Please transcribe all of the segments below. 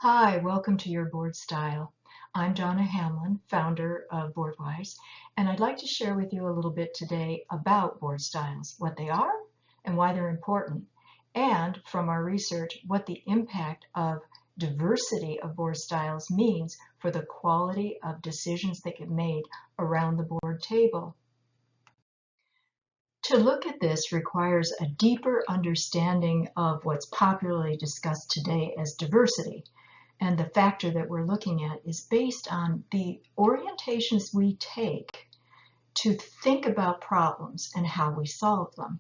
Hi, welcome to your board style. I'm Donna Hamlin, founder of Boardwise, and I'd like to share with you a little bit today about board styles, what they are and why they're important, and from our research, what the impact of diversity of board styles means for the quality of decisions that get made around the board table. To look at this requires a deeper understanding of what's popularly discussed today as diversity. And the factor that we're looking at is based on the orientations we take to think about problems and how we solve them.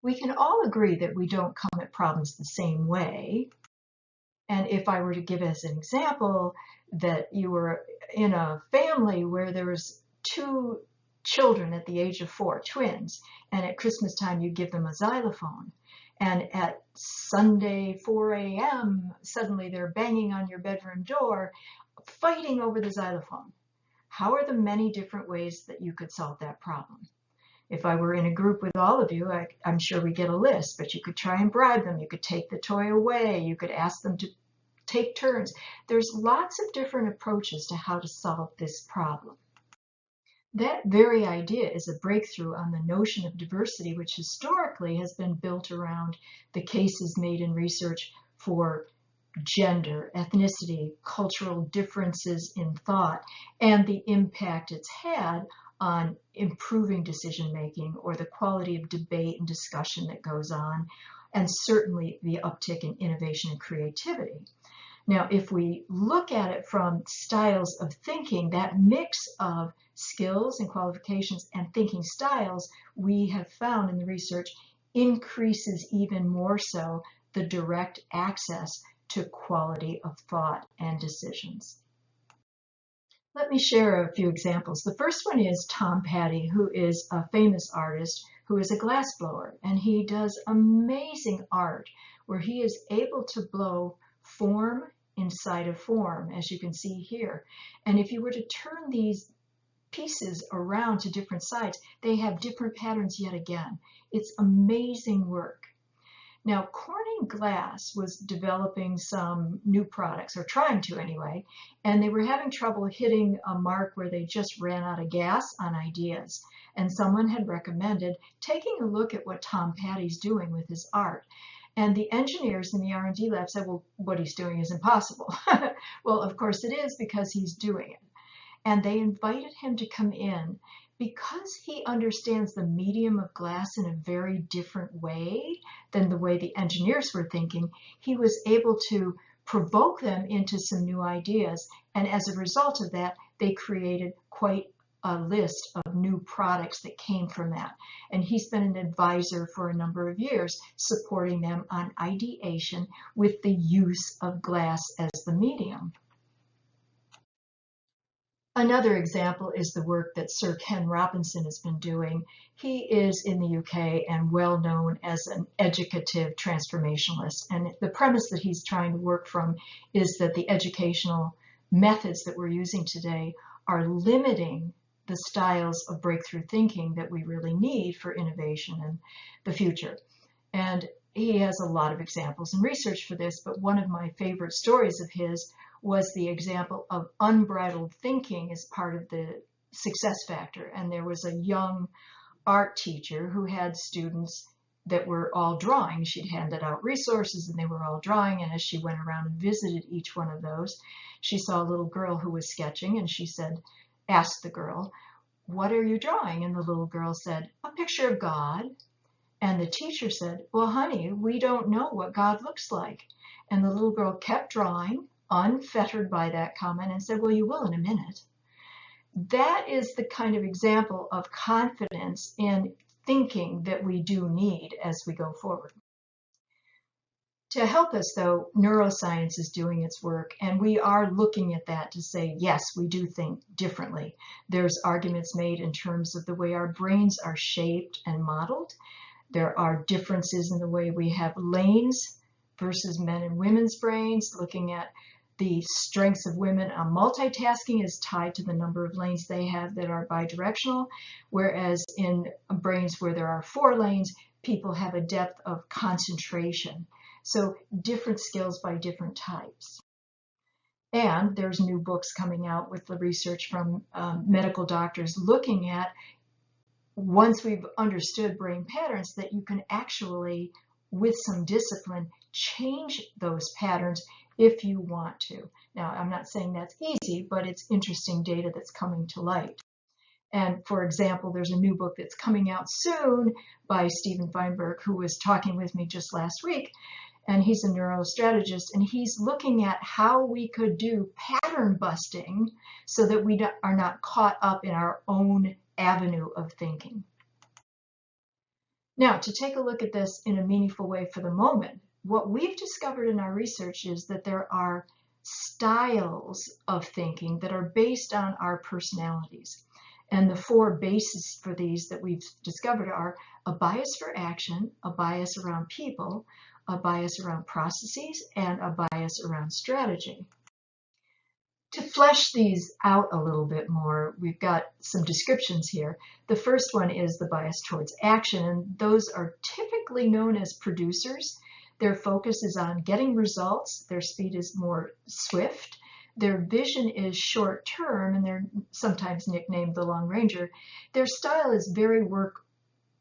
We can all agree that we don't come at problems the same way. And if I were to give as an example that you were in a family where there was two children at the age of 4, twins, and at Christmas time you give them a xylophone, and at Sunday 4 a.m. suddenly they're banging on your bedroom door, fighting over the xylophone. How are the many different ways that you could solve that problem? If I were in a group with all of you, I'm sure we get a list, but you could try and bribe them. You could take the toy away. You could ask them to take turns. There's lots of different approaches to how to solve this problem. That very idea is a breakthrough on the notion of diversity, which historically has been built around the cases made in research for gender, ethnicity, cultural differences in thought, and the impact it's had on improving decision making or the quality of debate and discussion that goes on, and certainly the uptick in innovation and creativity. Now, if we look at it from styles of thinking, that mix of skills and qualifications and thinking styles, we have found in the research, increases even more so the direct access to quality of thought and decisions. Let me share a few examples. The first one is Tom Petty, who is a famous artist who is a glassblower, and he does amazing art where he is able to blow form inside of form, as you can see here. And if you were to turn these pieces around to different sides, they have different patterns yet again. It's amazing work. Now, Corning Glass was developing some new products, or trying to anyway, and they were having trouble hitting a mark where they just ran out of gas on ideas. And someone had recommended taking a look at what Tom Petty's doing with his art. And the engineers in the R&D lab said, well, what he's doing is impossible. Well, of course it is, because he's doing it. And they invited him to come in because he understands the medium of glass in a very different way than the way the engineers were thinking. He was able to provoke them into some new ideas. And as a result of that, they created quite a list of new products that came from that. And he's been an advisor for a number of years, supporting them on ideation with the use of glass as the medium. Another example is the work that Sir Ken Robinson has been doing. He is in the UK and well known as an educative transformationalist. And the premise that he's trying to work from is that the educational methods that we're using today are limiting the styles of breakthrough thinking that we really need for innovation in the future. And he has a lot of examples and research for this, but one of my favorite stories of his was the example of unbridled thinking as part of the success factor. And there was a young art teacher who had students that were all drawing. She'd handed out resources and they were all drawing. And as she went around and visited each one of those, she saw a little girl who was sketching, and she asked the girl, "What are you drawing?" And the little girl said, "A picture of God." And the teacher said, "Well, honey, we don't know what God looks like." And the little girl kept drawing, unfettered by that comment, and said, "Well, you will in a minute." That is the kind of example of confidence in thinking that we do need as we go forward. To help us, though, neuroscience is doing its work, and we are looking at that to say, yes, we do think differently. There's arguments made in terms of the way our brains are shaped and modeled. There are differences in the way we have lanes versus men and women's brains. Looking at the strengths of women on multitasking is tied to the number of lanes they have that are bidirectional, whereas in brains where there are 4 lanes, people have a depth of concentration So different skills by different types. And there's new books coming out with the research from medical doctors looking at, once we've understood brain patterns, that you can actually, with some discipline, change those patterns if you want to. Now, I'm not saying that's easy, but it's interesting data that's coming to light. And for example, there's a new book that's coming out soon by Steven Feinberg, who was talking with me just last week. And he's a neurostrategist, and he's looking at how we could do pattern busting so that we are not caught up in our own avenue of thinking. Now, to take a look at this in a meaningful way for the moment, what we've discovered in our research is that there are styles of thinking that are based on our personalities. And the four bases for these that we've discovered are a bias for action, a bias around people, a bias around processes, and a bias around strategy. To flesh these out a little bit more, we've got some descriptions here. The first one is the bias towards action, and those are typically known as producers. Their focus is on getting results. Their speed is more swift. Their vision is short term, and they're sometimes nicknamed the Long Ranger. Their style is very work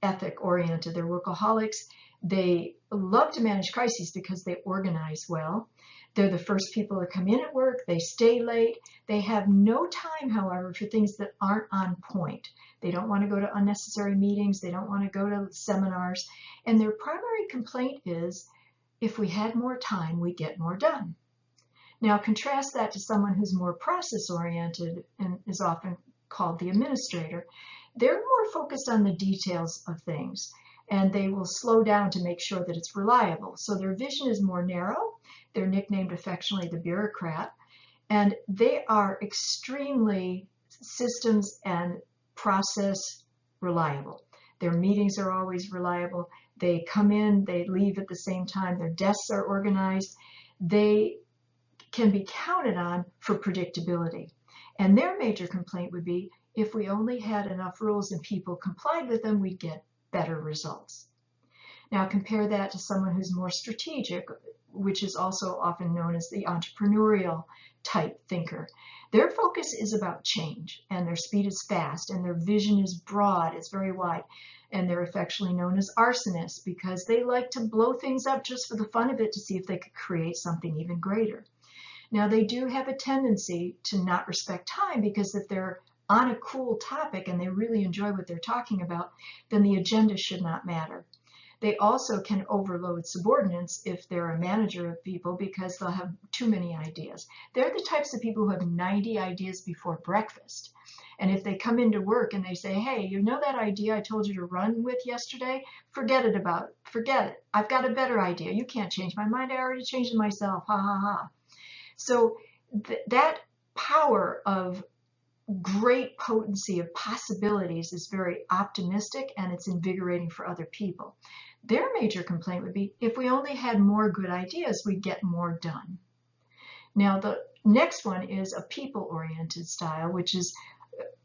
ethic oriented. They're workaholics. They love to manage crises because they organize well. They're the first people to come in at work. They stay late. They have no time, however, for things that aren't on point. They don't want to go to unnecessary meetings. They don't want to go to seminars. And their primary complaint is, if we had more time, we'd get more done. Now, contrast that to someone who's more process-oriented and is often called the administrator. They're more focused on the details of things, and they will slow down to make sure that it's reliable. So their vision is more narrow. They're nicknamed affectionately the bureaucrat, and they are extremely systems and process reliable. Their meetings are always reliable. They come in, they leave at the same time. Their desks are organized. They can be counted on for predictability. And their major complaint would be, if we only had enough rules and people complied with them, we'd get better results. Now compare that to someone who's more strategic, which is also often known as the entrepreneurial type thinker. Their focus is about change, and their speed is fast, and their vision is broad, it's very wide. And they're affectionately known as arsonists because they like to blow things up just for the fun of it to see if they could create something even greater. Now, they do have a tendency to not respect time, because if they're on a cool topic and they really enjoy what they're talking about, then the agenda should not matter. They also can overload subordinates if they're a manager of people, because they'll have too many ideas. They're the types of people who have 90 ideas before breakfast. And if they come into work and they say, hey, you know that idea I told you to run with yesterday? Forget it. I've got a better idea. You can't change my mind. I already changed it myself. Ha, ha, ha. So that power of great potency of possibilities is very optimistic, and it's invigorating for other people. Their major complaint would be, if we only had more good ideas, we'd get more done. Now, the next one is a people-oriented style, which is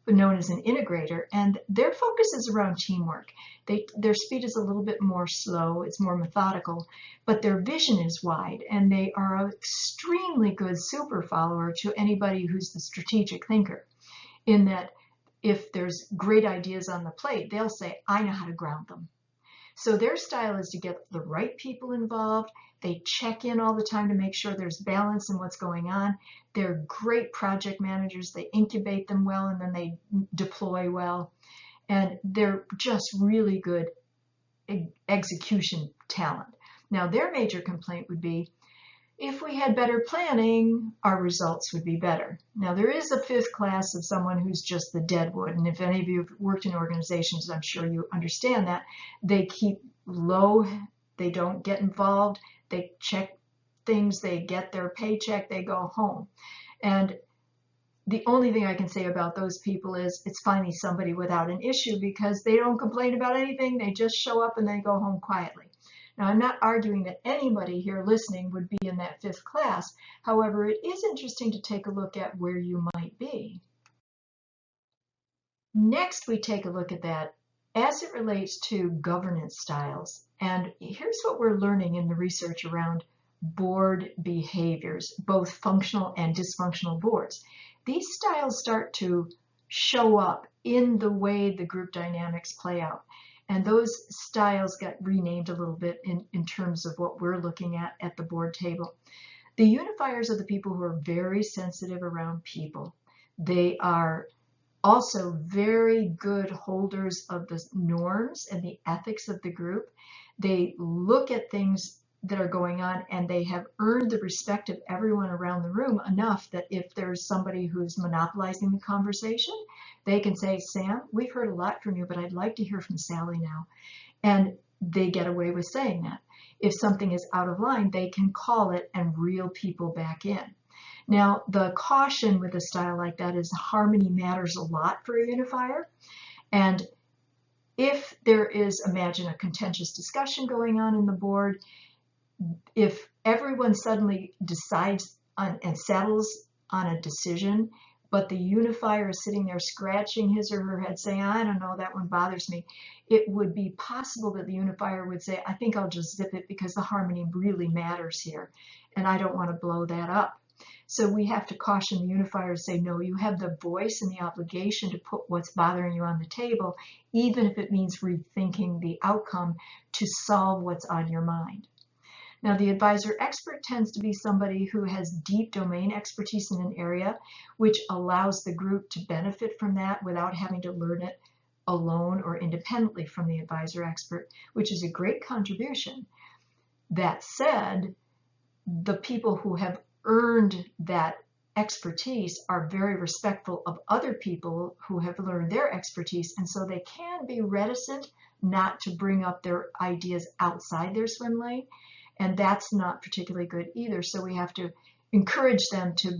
known as an integrator, and their focus is around teamwork. Their speed is a little bit more slow, it's more methodical, but their vision is wide, and they are an extremely good super follower to anybody who's the strategic thinker, in that if there's great ideas on the plate, they'll say, I know how to ground them. So their style is to get the right people involved. They check in all the time to make sure there's balance in what's going on. They're great project managers. They incubate them well, and then they deploy well. And they're just really good execution talent. Now, their major complaint would be, if we had better planning, our results would be better. Now, there is a fifth class of someone who's just the deadwood. And if any of you have worked in organizations, I'm sure you understand that. They keep low. They don't get involved. They check things. They get their paycheck. They go home. And the only thing I can say about those people is it's finally somebody without an issue, because they don't complain about anything. They just show up and they go home quietly. Now, I'm not arguing that anybody here listening would be in that fifth class. However, it is interesting to take a look at where you might be. Next, we take a look at that as it relates to governance styles, and here's what we're learning in the research around board behaviors, both functional and dysfunctional boards. These styles start to show up in the way the group dynamics play out. And those styles get renamed a little bit in terms of what we're looking at the board table. The unifiers are the people who are very sensitive around people. They are also very good holders of the norms and the ethics of the group. They look at things that are going on, and they have earned the respect of everyone around the room enough that if there's somebody who's monopolizing the conversation, they can say, Sam, we've heard a lot from you, but I'd like to hear from Sally now. And they get away with saying that. If something is out of line, they can call it and reel people back in. Now, the caution with a style like that is harmony matters a lot for a unifier. And if there is, imagine a contentious discussion going on in the board, if everyone suddenly decides and settles on a decision, but the unifier is sitting there scratching his or her head saying, I don't know, that one bothers me, it would be possible that the unifier would say, I think I'll just zip it because the harmony really matters here, and I don't want to blow that up. So we have to caution the unifier to say, no, you have the voice and the obligation to put what's bothering you on the table, even if it means rethinking the outcome to solve what's on your mind. Now, the advisor expert tends to be somebody who has deep domain expertise in an area, which allows the group to benefit from that without having to learn it alone or independently from the advisor expert, which is a great contribution. That said, the people who have earned that expertise are very respectful of other people who have learned their expertise, and so they can be reticent not to bring up their ideas outside their swim lane. And that's not particularly good either. So we have to encourage them to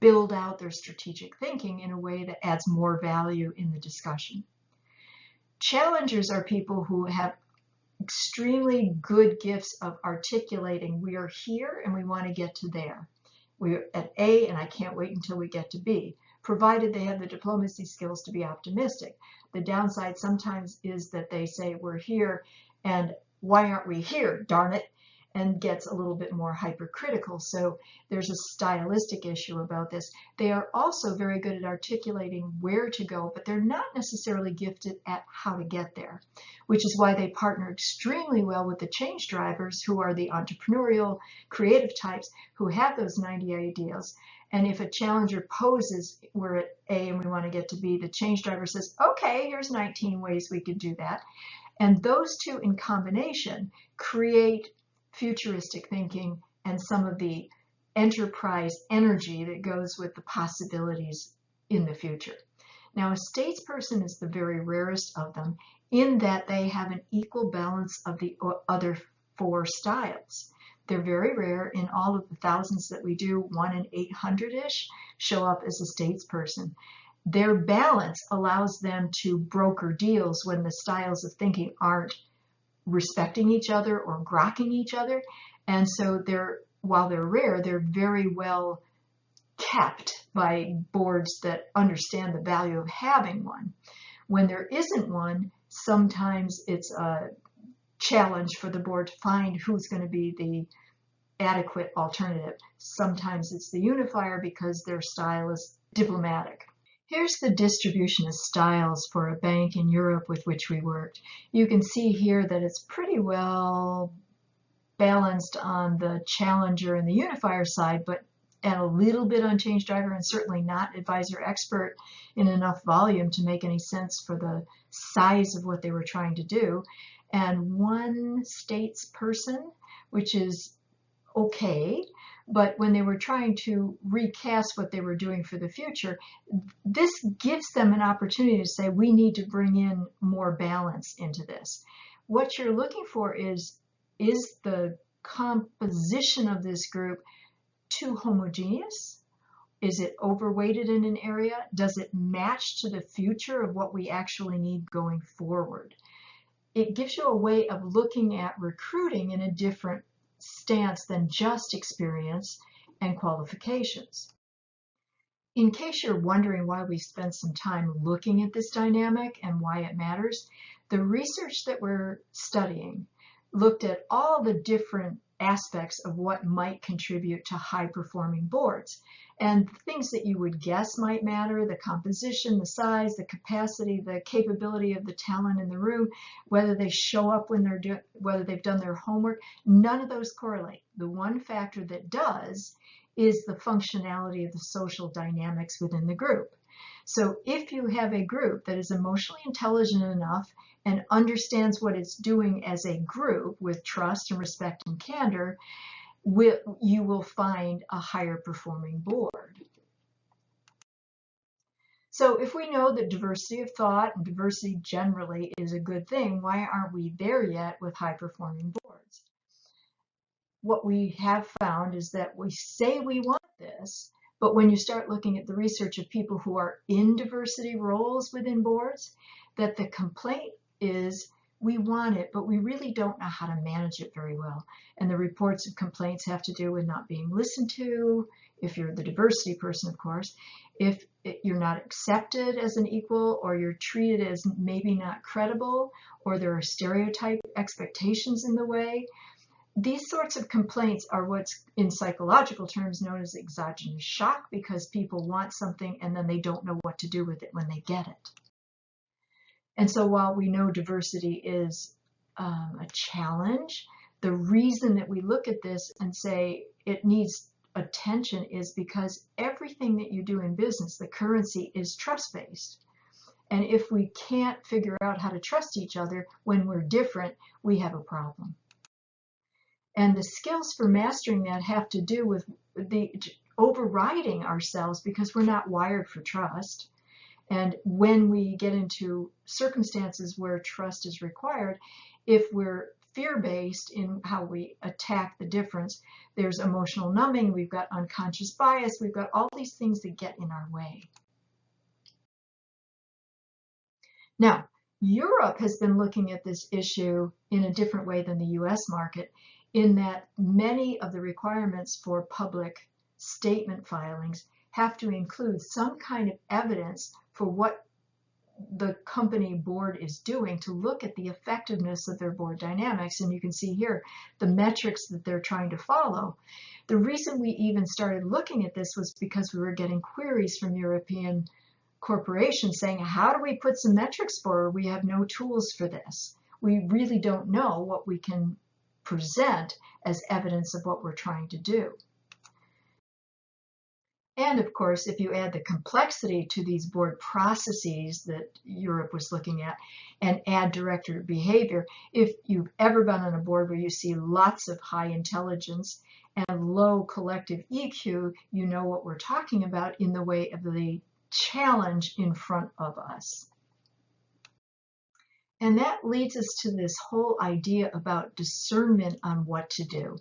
build out their strategic thinking in a way that adds more value in the discussion. Challengers are people who have extremely good gifts of articulating, we are here and we want to get to there. We're at A and I can't wait until we get to B, provided they have the diplomacy skills to be optimistic. The downside sometimes is that they say, we're here and why aren't we here, darn it? And gets a little bit more hypercritical. So there's a stylistic issue about this. They are also very good at articulating where to go, but they're not necessarily gifted at how to get there, which is why they partner extremely well with the change drivers, who are the entrepreneurial, creative types who have those 90 ideas. And if a challenger poses, we're at A and we want to get to B, the change driver says, okay, here's 19 ways we could do that. And those two in combination create futuristic thinking and some of the enterprise energy that goes with the possibilities in the future. Now, a statesperson is the very rarest of them in that they have an equal balance of the other four styles. They're very rare. In all of the thousands that we do, 1 in 800-ish show up as a statesperson. Their balance allows them to broker deals when the styles of thinking aren't respecting each other or grokking each other. And so while they're rare, they're very well kept by boards that understand the value of having one. When there isn't one, sometimes it's a challenge for the board to find who's going to be the adequate alternative. Sometimes it's the unifier because their style is diplomatic. Here's the distribution of styles for a bank in Europe with which we worked. You can see here that it's pretty well balanced on the challenger and the unifier side, but and a little bit on change driver, and certainly not advisor expert in enough volume to make any sense for the size of what they were trying to do. And 1 statesperson, which is okay, but when they were trying to recast what they were doing for the future, this gives them an opportunity to say, we need to bring in more balance into this. What you're looking for is the composition of this group too homogeneous? Is it overweighted in an area? Does it match to the future of what we actually need going forward? It gives you a way of looking at recruiting in a different stance than just experience and qualifications. In case you're wondering why we spent some time looking at this dynamic and why it matters, The research that we're studying looked at all the different aspects of what might contribute to high-performing boards. And things that you would guess might matter: the composition, the size, the capacity, the capability of the talent in the room, whether they show up when whether they've done their homework. None of those correlate. The one factor that does is the functionality of the social dynamics within the group. So if you have a group that is emotionally intelligent enough and understands what it's doing as a group with trust and respect and candor, you will find a higher performing board. So if we know that diversity of thought and diversity generally is a good thing, why aren't we there yet with high performing boards? What we have found is that we say we want this, but when you start looking at the research of people who are in diversity roles within boards, that the complaint is, we want it, but we really don't know how to manage it very well. And the reports of complaints have to do with not being listened to, if you're the diversity person, of course, if you're not accepted as an equal, or you're treated as maybe not credible, or there are stereotype expectations in the way. These sorts of complaints are what's in psychological terms known as exogenous shock, because people want something and then they don't know what to do with it when they get it. And so while we know diversity is a challenge, the reason that we look at this and say it needs attention is because everything that you do in business, the currency is trust-based. And if we can't figure out how to trust each other when we're different, we have a problem. And the skills for mastering that have to do with the overriding ourselves, because we're not wired for trust. And when we get into circumstances where trust is required, if we're fear-based in how we attack the difference, there's emotional numbing, we've got unconscious bias, we've got all these things that get in our way. Now, Europe has been looking at this issue in a different way than the US market, in that many of the requirements for public statement filings have to include some kind of evidence for what the company board is doing to look at the effectiveness of their board dynamics. And you can see here the metrics that they're trying to follow. The reason we even started looking at this was because we were getting queries from European corporations saying, how do we put some metrics forward? We have no tools for this. We really don't know what we can present as evidence of what we're trying to do. And of course, if you add the complexity to these board processes that Europe was looking at and add director behavior, if you've ever been on a board where you see lots of high intelligence and low collective EQ, you know what we're talking about in the way of the challenge in front of us. And that leads us to this whole idea about discernment on what to do.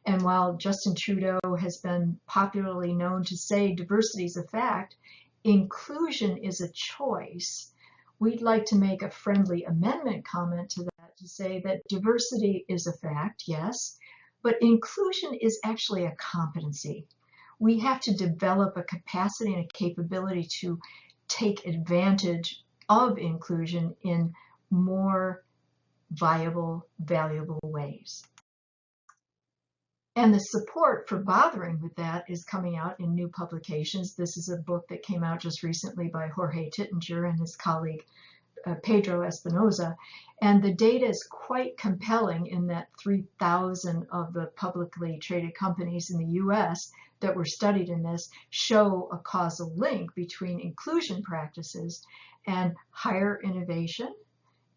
And while Justin Trudeau has been popularly known to say diversity is a fact, inclusion is a choice, we'd like to make a friendly amendment comment to that to say that diversity is a fact, yes, but inclusion is actually a competency. We have to develop a capacity and a capability to take advantage of inclusion in more viable, valuable ways. And the support for bothering with that is coming out in new publications. This is a book that came out just recently by Jorge Tittinger and his colleague Pedro Espinoza. And the data is quite compelling in that 3,000 of the publicly traded companies in the US that were studied in this show a causal link between inclusion practices and higher innovation,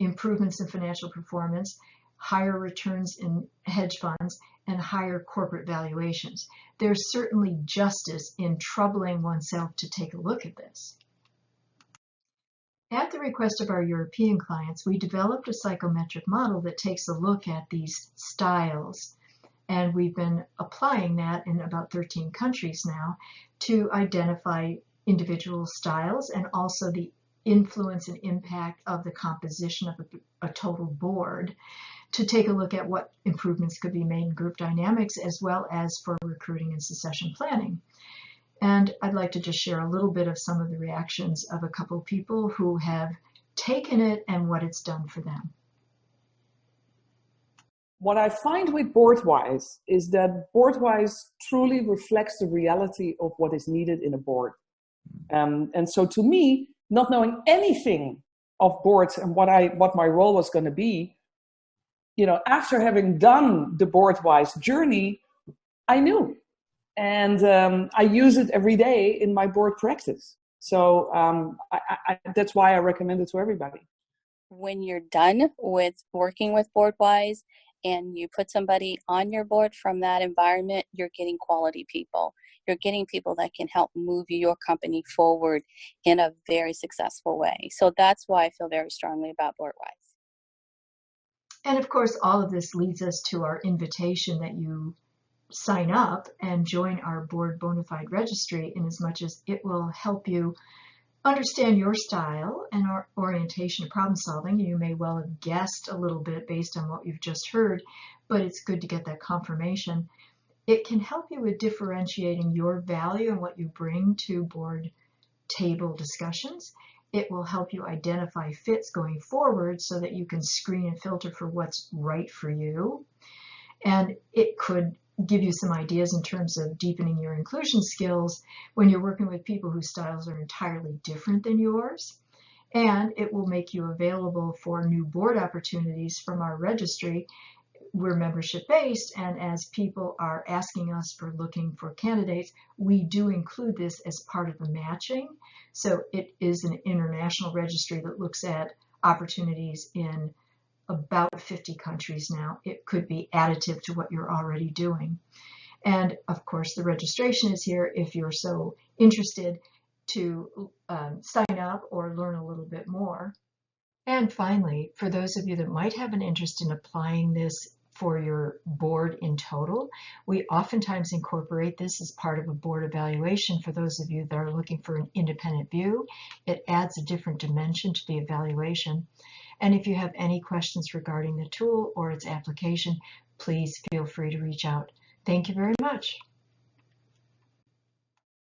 improvements in financial performance, higher returns in hedge funds, and higher corporate valuations. There's certainly justice in troubling oneself to take a look at this. At the request of our European clients, we developed a psychometric model that takes a look at these styles. And we've been applying that in about 13 countries now to identify individual styles and also the influence and impact of the composition of a total board, to take a look at what improvements could be made in group dynamics as well as for recruiting and succession planning. And I'd like to just share a little bit of some of the reactions of a couple of people who have taken it and what it's done for them. What I find with BoardWise is that BoardWise truly reflects the reality of what is needed in a board. And so to me, not knowing anything of boards and what my role was going to be, after having done the BoardWise journey, I knew. And I use it every day in my board practice. So that's why I recommend it to everybody. When you're done with working with BoardWise and you put somebody on your board from that environment, you're getting quality people. You're getting people that can help move your company forward in a very successful way. So that's why I feel very strongly about BoardWise. And of course, all of this leads us to our invitation that you sign up and join our board bona fide registry, in as much as it will help you understand your style and our orientation of problem solving. You may well have guessed a little bit based on what you've just heard, but it's good to get that confirmation. It can help you with differentiating your value and what you bring to board table discussions. It will help you identify fits going forward so that you can screen and filter for what's right for you. And it could give you some ideas in terms of deepening your inclusion skills when you're working with people whose styles are entirely different than yours. And it will make you available for new board opportunities from our registry. We're membership based, and as people are asking us for looking for candidates, we do include this as part of the matching. So it is an international registry that looks at opportunities in about 50 countries now. It could be additive to what you're already doing. And of course, the registration is here if you're so interested to sign up or learn a little bit more. And finally, for those of you that might have an interest in applying this for your board in total, we oftentimes incorporate this as part of a board evaluation for those of you that are looking for an independent view. It adds a different dimension to the evaluation. And if you have any questions regarding the tool or its application, please feel free to reach out. Thank you very much.